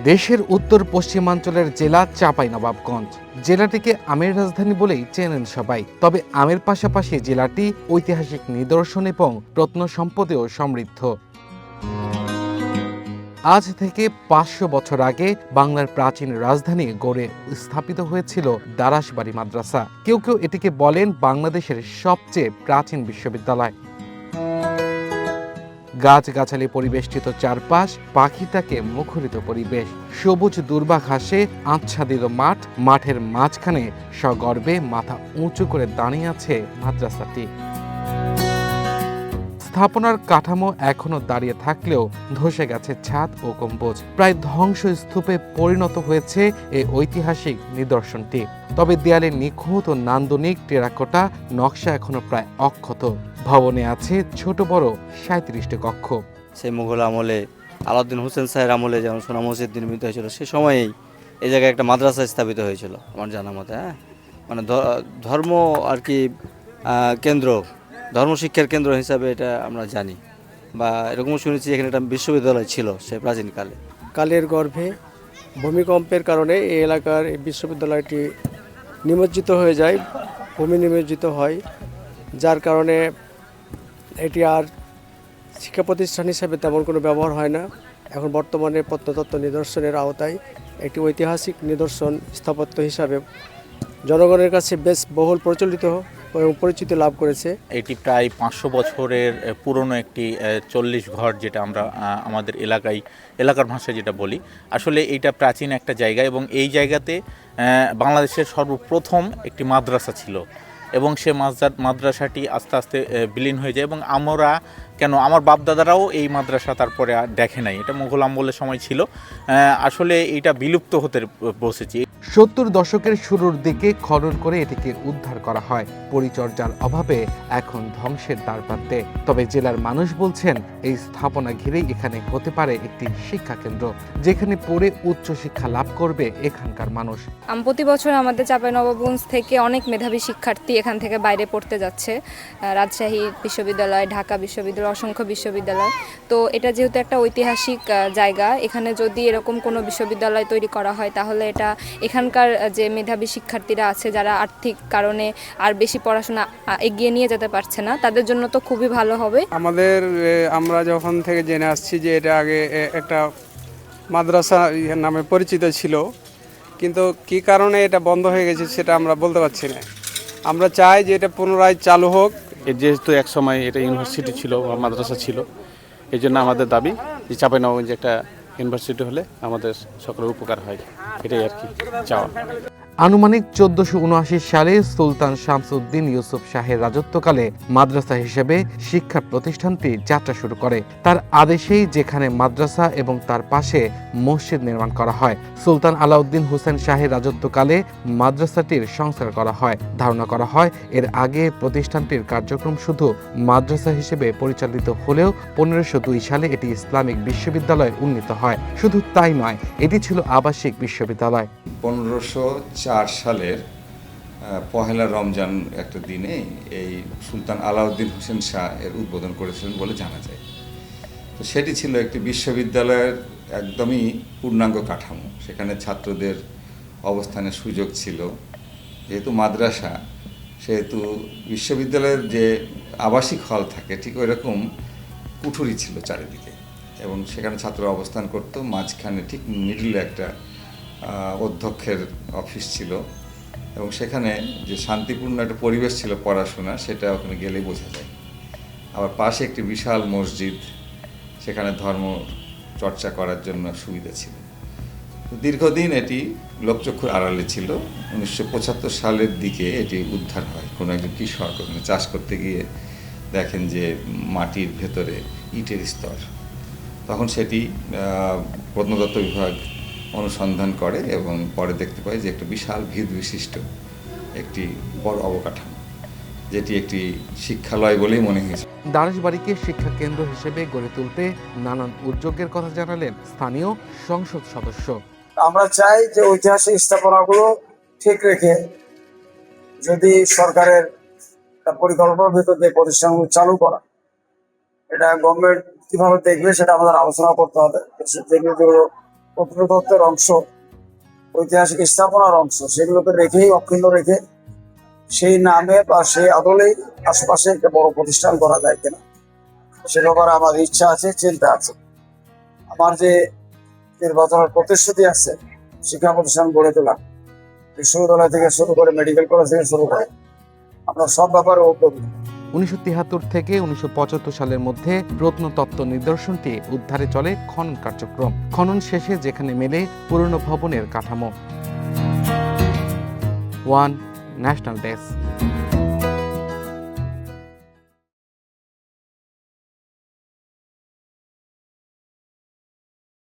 দেশের উত্তর পশ্চিমাঞ্চলের জেলা চাঁপাইনবাবগঞ্জ। জেলাটিকে আমের রাজধানী বলেই চেনেন সবাই। তবে আমের পাশাপাশি জেলাটি ঐতিহাসিক নিদর্শন এবং প্রত্নসম্পদেও সমৃদ্ধ। আজ থেকে 500 বছর আগে বাংলার প্রাচীন রাজধানী গড়ে স্থাপিত হয়েছিল দারাসবাড়ি মাদ্রাসা। কেউ কেউ এটিকে বলেন বাংলাদেশের সবচেয়ে প্রাচীন বিশ্ববিদ্যালয়। গাছগাছালি পরিবেষ্টিত চারপাশ, পাখিটাকে মুখরিত পরিবেশ, সবুজ দুর্বা ঘাসে আচ্ছাদিত মাঠ, মাঠের মাঝখানে সগর্বে মাথা উঁচু করে দাঁড়িয়ে আছে মাদ্রাসাটি। স্থাপনার কাঠামো এখনো দাঁড়িয়ে থাকলেও ধসে গেছে ছাদ ও গম্বুজ। প্রায় ধ্বংসস্তূপে পরিণত হয়েছে এই ঐতিহাসিক নিদর্শনটি। তবে দেয়ালে নিখুঁত ও নান্দনিক টেরাকোটা নকশা এখনো প্রায় অক্ষত। ভবনে আছে ছোট বড় 37টি কক্ষ। সেই মুঘল আমলে আলাউদ্দিন হোসেন শাহের আমলে যেমন সোনা মসজিদ নির্মিত হয়েছিল, সে সময়েই এই জায়গায় একটা মাদ্রাসা স্থাপিত হয়েছিল আমার জানা মতে। মানে ধর্ম আর কি কেন্দ্র, ধর্মশিক্ষার কেন্দ্র হিসাবে এটা আমরা জানি, বা এরকমও শুনেছি এখানে একটা বিশ্ববিদ্যালয় ছিল সে প্রাচীনকালে। কালের গর্ভে ভূমিকম্পের কারণে এই এলাকার এই বিশ্ববিদ্যালয়টি নিমজ্জিত হয়ে যায়, ভূমি নিমজ্জিত হয়, যার কারণে এটি আর শিক্ষা প্রতিষ্ঠান হিসেবে তেমন কোনো ব্যবহার হয় না। এখন বর্তমানে প্রত্নতত্ত্ব নিদর্শনের আওতায় একটি ঐতিহাসিক নিদর্শন স্থাপত্য হিসাবে জনগণের কাছে বেশ বহুল প্রচলিত এবং পরিচিতি লাভ করেছে। এটি প্রায় 500 বছরের পুরনো একটি 40 ঘর, যেটা আমরা আমাদের এলাকার ভাষায় যেটা বলি। আসলে এইটা প্রাচীন একটা জায়গা এবং এই জায়গাতে বাংলাদেশের সর্বপ্রথম একটি মাদ্রাসা ছিল এবং সে মাদ্রাসাটি আস্তে আস্তে বিলীন হয়ে যায় এবং আমার বাপদাদারাও এই মাদ্রাসা তারপরে আর দেখে নাই। এটা মুঘল আমলের সময় ছিল। আসলে এটা বিলুপ্ত হতে বসেছে। 70 দশকের শুরুর দিকে খনন করে এটিকে উদ্ধার করা হয়। পরিচর্যার অভাবে এখন ধ্বংসের দ্বারপ্রান্তে। তবে জেলার মানুষ বলছেন এই স্থাপনা ঘিরেই এখানে হতে পারে একটি শিক্ষা কেন্দ্র, যেখানে পড়ে উচ্চশিক্ষা লাভ করবে এখানকার মানুষ। প্রতি বছর আমাদের চাঁপাইনবাবগঞ্জ থেকে অনেক মেধাবী শিক্ষার্থী এখান থেকে বাইরে পড়তে যাচ্ছে। রাজশাহী বিশ্ববিদ্যালয়, ঢাকা বিশ্ববিদ্যালয়, অসংখ্য বিশ্ববিদ্যালয়। তো এটা যেহেতু একটা ঐতিহাসিক জায়গা, এখানে যদি এরকম কোনো বিশ্ববিদ্যালয় তৈরি করা হয় তাহলে এটা এখানকার যে মেধাবী শিক্ষার্থীরা আছে, যারা আর্থিক কারণে আর বেশি পড়াশোনা এগিয়ে নিয়ে যেতে পারছে না, তাদের জন্য তো খুবই ভালো হবে। আমরা যখন থেকে জেনে আসছি যে এটা আগে একটা মাদ্রাসা নামে পরিচিত ছিল, কিন্তু কী কারণে এটা বন্ধ হয়ে গেছে সেটা আমরা বলতে পারছি না। আমরা চাই যে এটা পুনরায় চালু হোক। যেহেতু এক সময় এটা ইউনিভার্সিটি ছিল বা মাদ্রাসা ছিল, এই জন্য আমাদের দাবি যে চাঁপাইনবাবগঞ্জে একটা ইউনিভার্সিটি হলে আমাদের সকলের উপকার হয়, এটাই আর কি চাওয়া। আনুমানিক 1479 সালে সুলতান শামসুদ্দিন ইউসুফ শাহের রাজত্বকালে মাদ্রাসা হিসেবে শিক্ষা প্রতিষ্ঠানটি যাত্রা শুরু করে। তার আদেশেই যেখানে মাদ্রাসা এবং তার পাশে মসজিদ নির্মাণ করা হয়। সুলতান আলাউদ্দিন হোসেন শাহের রাজত্বকালে মাদ্রাসাটির সংস্কার করা হয়। ধারণা করা হয় এর আগে প্রতিষ্ঠানটির কার্যক্রম শুধু মাদ্রাসা হিসেবে পরিচালিত হলেও 1502 সালে এটি ইসলামিক বিশ্ববিদ্যালয়ে উন্নীত হয়। শুধু তাই নয়, এটি ছিল আবাসিক বিশ্ববিদ্যালয়। 1504 সালের পহেলা রমজান একটা দিনে এই সুলতান আলাউদ্দিন হোসেন শাহ এর উদ্বোধন করেছিলেন বলে জানা যায়। তো সেটি ছিল একটি বিশ্ববিদ্যালয়ের একদমই পূর্ণাঙ্গ কাঠামো। সেখানে ছাত্রদের অবস্থানের সুযোগ ছিল। যেহেতু মাদ্রাসা, সেহেতু বিশ্ববিদ্যালয়ের যে আবাসিক হল থাকে ঠিক ওই রকম কুঠুরি ছিল চারিদিকে, এবং সেখানে ছাত্ররা অবস্থান করত। মাঝখানে ঠিক মিডলে একটা অধ্যক্ষের অফিস ছিল, এবং সেখানে যে শান্তিপূর্ণ একটা পরিবেশ ছিল পড়াশোনা, সেটা ওখানে গেলেই বোঝা যায়। আবার পাশে একটি বিশাল মসজিদ, সেখানে ধর্ম চর্চা করার জন্য সুবিধা ছিল। দীর্ঘদিন এটি লোকচক্ষুর আড়ালে ছিল। 1975 সালের দিকে এটি উদ্ধার হয়। কোনো একজন কৃষক ওখানে চাষ করতে গিয়ে দেখেন যে মাটির ভেতরে ইটের স্তর। তখন সেটি প্রত্নতত্ত্ব বিভাগ অনুসন্ধান করে এবং পরে দেখতে পায় যে একটা বিশাল ভিত বিশিষ্ট একটি বড় অবকাঠামো, যেটি একটি শিক্ষালয় বলেই মনে হয়েছে। দারাসবাড়িকে শিক্ষা কেন্দ্র হিসেবে গড়ে তুলতে নানান উদ্যোগের কথা জানালেন স্থানীয় সংসদ সদস্য। আমরা চাই যে ঐতিহাসিক স্থাপনাগুলো ঠিক রেখে যদি সরকারের পরিকল্পনার ভিতর দিয়ে প্রতিষ্ঠানগুলো চালু করা, এটা গভর্নমেন্ট কিভাবে দেখবে সেটা আমাদের আলোচনা করতে হবে। যেগুলো প্রত্নতত্ত্বের অংশ, ঐতিহাসিক স্থাপনার অংশ, সেগুলোকে রেখেই অক্ষুণ্ণ রেখে সেই নামে বা সেই আদলেই আশেপাশে একটা বড় প্রতিষ্ঠান করা যায় কিনা সে ব্যাপারে আমার ইচ্ছা আছে, চিন্তা আছে। আমার যে নির্বাচনের প্রতিশ্রুতি আছে শিক্ষা প্রতিষ্ঠান গড়ে তোলা, বিশ্ববিদ্যালয় থেকে শুরু করে মেডিকেল কলেজ থেকে শুরু করে আমরা সব ব্যাপারে উদ্যোগী। 1973 থেকে 1975 সালের মধ্যে প্রত্নতত্ত্ব নিদর্শনটি উদ্ধারে চলে খনন কার্যক্রম। খনন শেষে যেখানে মেলে পুরনো ভবনের কাঠামো। One national desk.